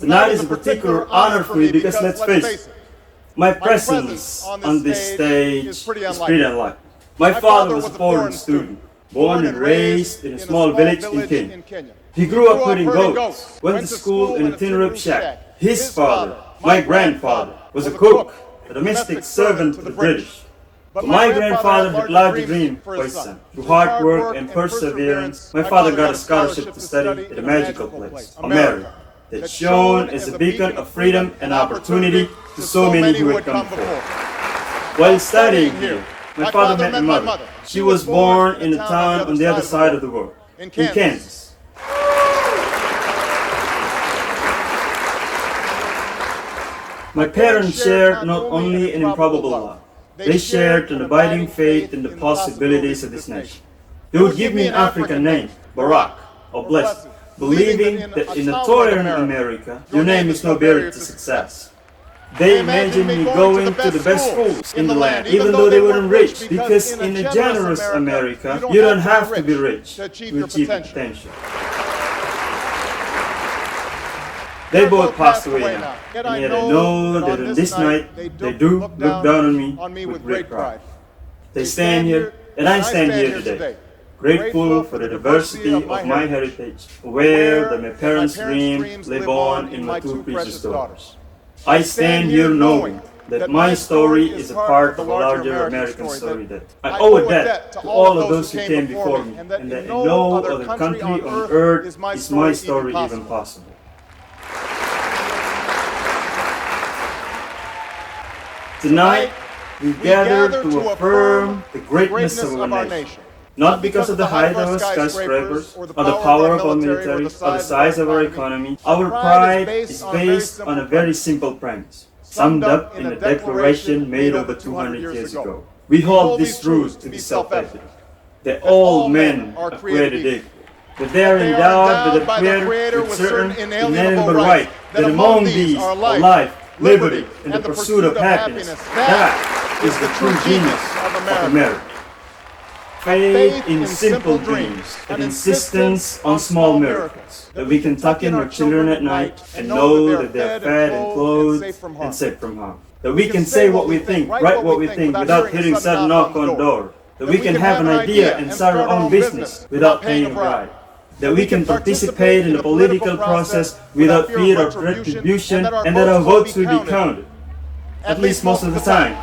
Tonight is a particular honor for me because, let's face it, my presence on this stage is pretty unlikely. My father was a foreign student, born and raised in a small village in Kenya. He grew up herding goats, went to school in a tin roof shack. His father, my grandfather, was a cook, a domestic servant to the British. But my grandfather had larger dreams for his son. Through hard work and perseverance, my father got a scholarship to study at a magical place, America, that shone as a beacon of freedom and opportunity to so many who had come before. While studying here, my father met my mother. She was born in a town on the other side of the world, in Kansas. My parents shared not only an improbable love, they shared an abiding faith in the possibilities of this nation. They would give me an African name, Barack, or Blessed, believing that in a tolerant America, your name is no barrier to success. They imagined me going to the best schools in the land, even though they weren't rich, because in a generous America, you don't have to be rich to achieve potential. They both passed away now, and yet I know that on this night, they do look down on me with great pride. They stand here, and I stand here today, grateful for the diversity of my heritage, aware that my parents' dreams live on in my two precious daughters. I stand here knowing that my story is a part of a larger American story that I owe a debt to all of those who came before me, and that in no other country on earth is my story even possible. Tonight, we gather to affirm the greatness of our nation. Not because of the height of our skyscrapers, or the power of our military, or the size of our economy. Our pride is based on a very simple premise, summed up in a declaration made over 200 years ago. We hold this truth to be self-evident, that all men are created equal, that they are endowed by the Creator with certain inalienable rights, that among these are life, liberty, and the pursuit of happiness. That is the true genius of America. Faith in simple dreams, and insistence on small miracles, that we can tuck in our children at night and know that they are fed and clothed and safe from harm. That we can say what we think, write what we think without hearing sudden knock on the door. That we can have an idea and start our own business without paying a bribe. That we can participate in the political process without fear of retribution, and that our votes will be counted, at least most of the time.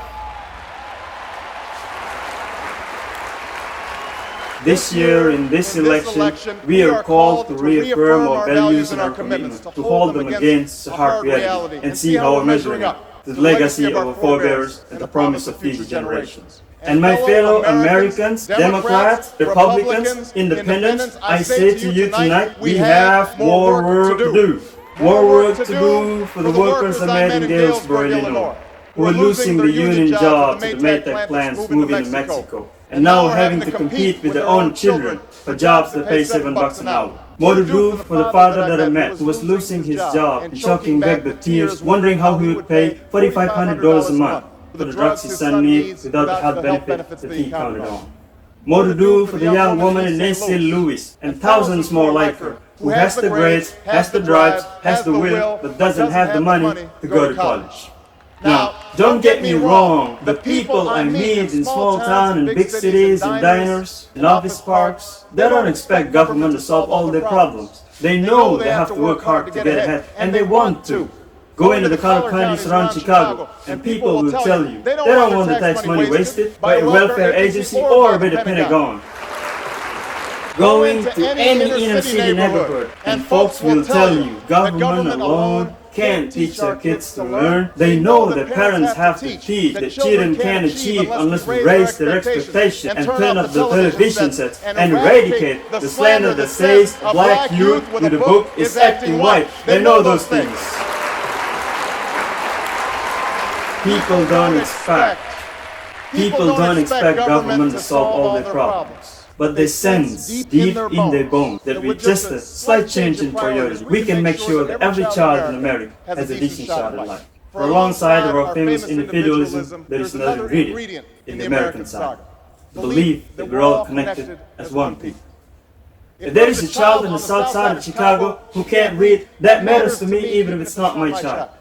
This year, in this election, we are called to reaffirm our values and our commitments, to hold them against hard reality, and see how we're measuring up to the legacy of our forebears and the promise of future generations. And my fellow Americans, Democrats, Republicans, Independents, I say to you tonight, we have more work to do. More work to do for the workers I met in Galesburg, Illinois, who are losing the union jobs at the Maytag plants moving to Mexico, and now having to compete with their own children for jobs that pay $7 an hour. More to do for the father that I met, who was losing his job and choking back the tears, wondering how he would pay $4,500 a month for the drugs his son needs without the health benefits that he counted on. More to do for the young woman in Nancy Lewis and thousands more like her, who has the grades, has the drives, has the will, but doesn't have the money to go to college. Now, don't get me wrong, the people I meet in small towns and big cities and diners and office parks, they don't expect government to solve all their problems. They know they have to work hard to get ahead, and they want to. Go into the color counties around Chicago, and people will tell you they don't want the tax money wasted by a welfare agency or by the Pentagon. Going to any inner city neighborhood, and folks will tell you government alone can't teach their kids to learn. They know that parents have to teach that children can't achieve unless we raise their expectations and turn up the television sets and eradicate the slander that says a black youth with a book is acting white. They know those things. People don't expect government to solve all their problems. But they sense deep in their bones that with just a slight change in priority, we can make sure that every child in America has a decent shot at life. For alongside of our famous individualism, there is another ingredient in the American saga, the belief that we're all connected as one people. If there is a child in the south side of Chicago who can't read, that matters to me even if it's not my child.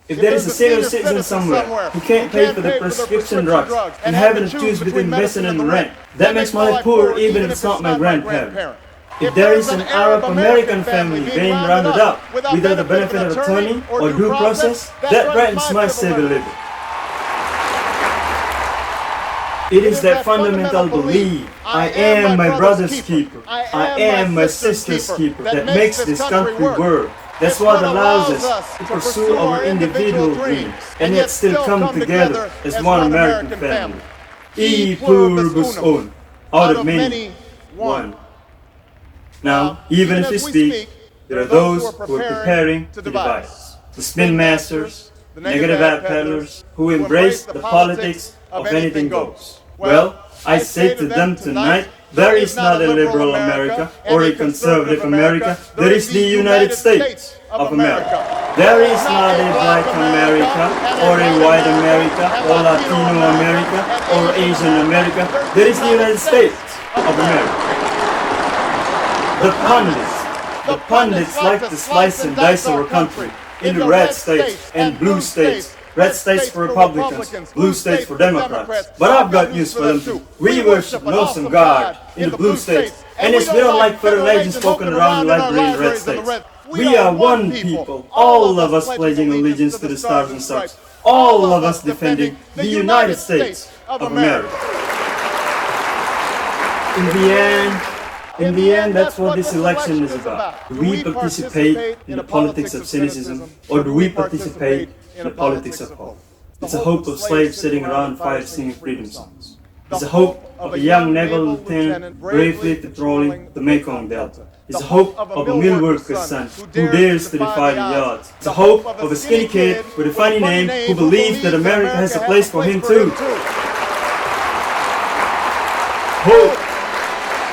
If there is a senior citizen somewhere who can't pay for the prescription drugs and having to choose between medicine and rent, that makes my life poor even if it's not my grandparent. If there is an Arab American family being rounded up without the benefit of attorney or due process, that brightens my civil living. It is that fundamental belief, I am my brother's keeper, I am my sister's keeper, that makes this country work. That's what allows us to pursue our individual dreams and yet still come together as one American family. E pluribus unum, out of many, one. Now, even if we speak, there are those who are preparing to divide us. The spin masters, the negative ad peddlers, who embrace the politics of anything goes. Well, I say to them tonight, there is not a liberal America or a conservative America, there is the United States of America. There is not a black America or a white America or Latino America or Asian America, there is the United States of America. The pundits like to slice and dice our country into red states and blue states. Red states for Republicans, blue states for Democrats. But I've got news for them too. We worship an awesome God in the blue states. And yes, we don't like federal agents poking around the library in red states. We are one people, all of us pledging allegiance to the stars and stripes. All of us defending the United States of America. In the end, that's what this election is about. Do we participate in the politics of cynicism, or do we participate in the politics of hope? It's a hope of slaves sitting around fire singing freedom songs. It's a hope of a young naval lieutenant bravely patrolling the Mekong Delta. It's a hope of a mill worker's son who dares to defy the odds. It's a hope of a skinny kid with a funny name who believes that America has a place for him too.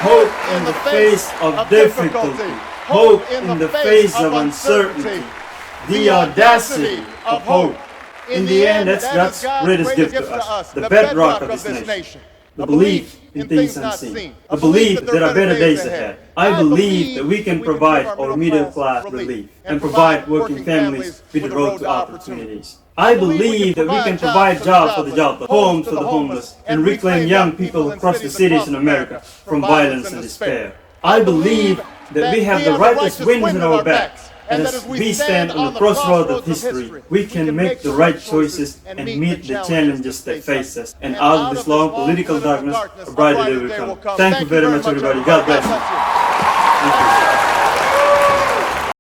Hope in the face of difficulty. Hope in the face of uncertainty. The audacity of hope. In the end, that's God's greatest gift to us, the bedrock of this nation. The belief in things unseen. The belief that there are better days ahead. I believe that we can provide our middle class relief and provide working families with the road to opportunities. I believe that we can provide jobs for the jobless, homes for the homeless, and reclaim young people across the cities in America from violence and despair. I believe that we have the righteous winds in our backs, and as we stand on the crossroads of history, we can make the right choices and meet the challenges that face us. And out of this long political darkness, a brighter day will come. Thank you very much, everybody. God bless you. Thank you.